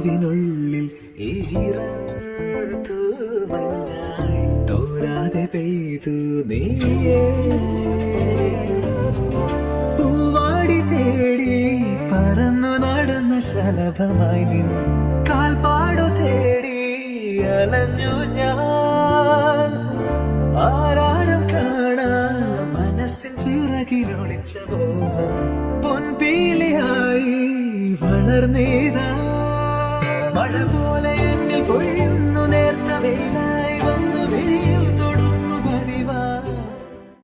പൂവിനുള്ളിൽ ഈറൂമഞ്ഞായി തോരാതെ പെയ്തു നീയേ പൂവാടി തേടി പറന്നു നടന്ന ശലഭമായി നിൻ കാൽപ്പാടു തേടി അലഞ്ഞു ഞാൻ ആരാരും കാണാ മനസ്സിൻ ചിറകിലൊളിച്ച മോഹം പൊൻപീലിയായി വളർന്നേതാ മഴ പോലെ എന്നിൽ പൊഴിയും